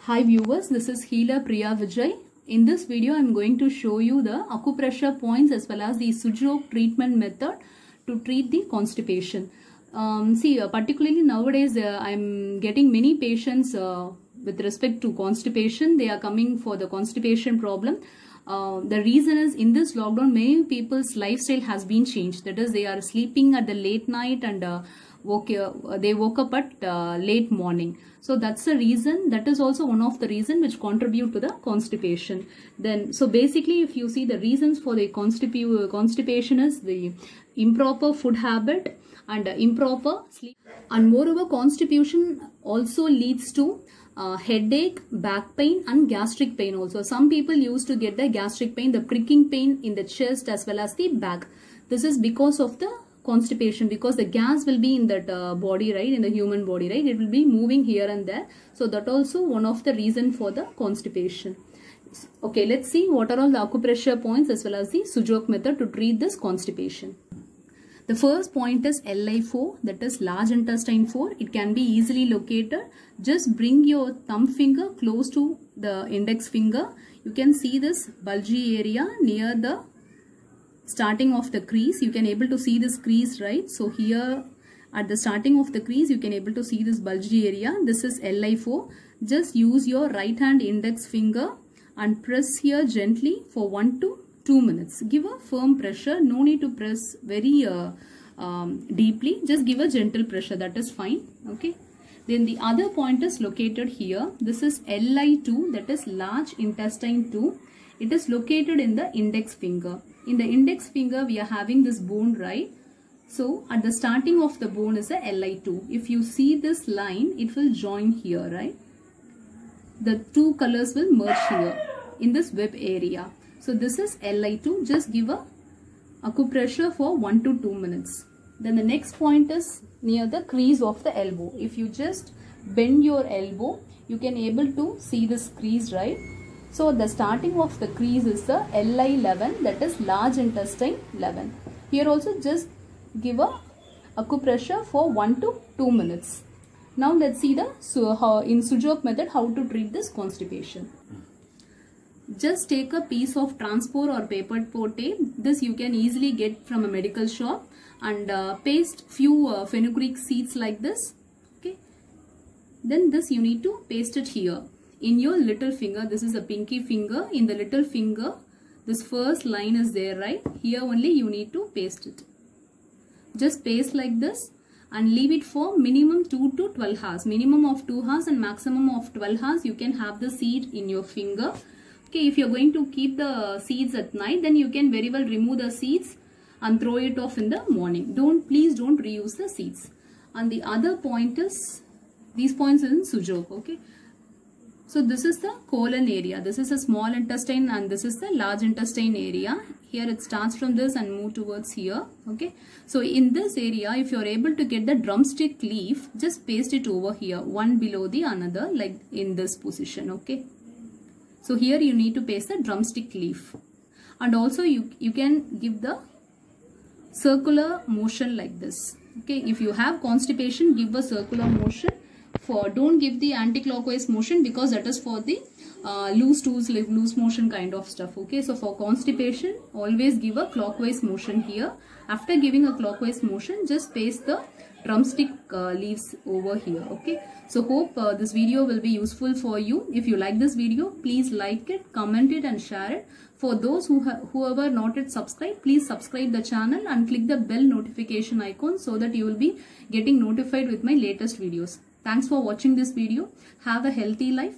Hi viewers, this is Healer Priya Vijay. In this video, I am going to show you the acupressure points as well as the Sujok treatment method to treat the constipation. Particularly nowadays, I am getting many patients with respect to constipation. They are coming for the constipation problem. The reason is in this lockdown, many people's lifestyle has been changed. That is, they are sleeping at the late night and they woke up at late morning. So that's the reason. That is also one of the reasons which contribute to the constipation. So basically, if you see the reasons for the constipation is the improper food habit and improper sleep. And moreover, constipation also leads to headache, back pain and gastric pain also. Some people used to get the gastric pain, the pricking pain in the chest as well as the back. This is because of the constipation, because the gas will be in that body, right, in the human body, right, it will be moving here and there. So that also one of the reason for the constipation. Okay, let's see what are all the acupressure points as well as the Sujok method to treat this constipation. The first point is LI4, that is large intestine 4. It can be easily located. Just bring your thumb finger close to the index finger. You can see this bulgy area near the starting of the crease. You can able to see this crease, right? So here at the starting of the crease, you can able to see this bulgy area. This is LI4. Just use your right hand index finger and press here gently for 1 to 2 minutes. Give a firm pressure. No need to press very deeply. Just give a gentle pressure. That is fine. Okay. Then the other point is located here. This is LI2, that is large intestine 2. It is located in the index finger. In the index finger, we are having this bone, right? So at the starting of the bone is a LI2. If you see this line, it will join here, right? The two colors will merge here in this web area. So this is LI2. Just give a acupressure for 1 to 2 minutes. Then the next point is near the crease of the elbow. If you just bend your elbow, you can able to see this crease, right? So the starting of the crease is the LI11, that is large intestine 11. Here also just give a acupressure for 1 to 2 minutes. Now let's see the in Sujok method how to treat this constipation. Just take a piece of transport or paper tape. This you can easily get from a medical shop and paste few fenugreek seeds like this. Okay. Then this you need to paste it here. In your little finger, this is a pinky finger. In the little finger, this first line is there, right? Here only you need to paste it. Just paste like this and leave it for minimum 2 to 12 hours. Minimum of 2 hours and maximum of 12 hours you can have the seed in your finger. Okay, if you're going to keep the seeds at night, then you can very well remove the seeds and throw it off in the morning. Please don't reuse the seeds. And the other point is, these points is in Sujok, okay? So this is the colon area. This is a small intestine and this is the large intestine area. Here it starts from this and move towards here. Okay. So in this area, if you are able to get the drumstick leaf, just paste it over here, one below the another, like in this position. Okay. So here you need to paste the drumstick leaf. And also you can give the circular motion like this. Okay. If you have constipation, give a circular motion. Don't give the anti-clockwise motion because that is for the loose stools, like loose motion kind of stuff. Okay, so for constipation, always give a clockwise motion here. After giving a clockwise motion, just paste the drumstick leaves over here. Okay, so hope this video will be useful for you. If you like this video, please like it, comment it and share it. For those whoever not yet subscribed, please subscribe the channel and click the bell notification icon so that you will be getting notified with my latest videos. Thanks for watching this video. Have a healthy life.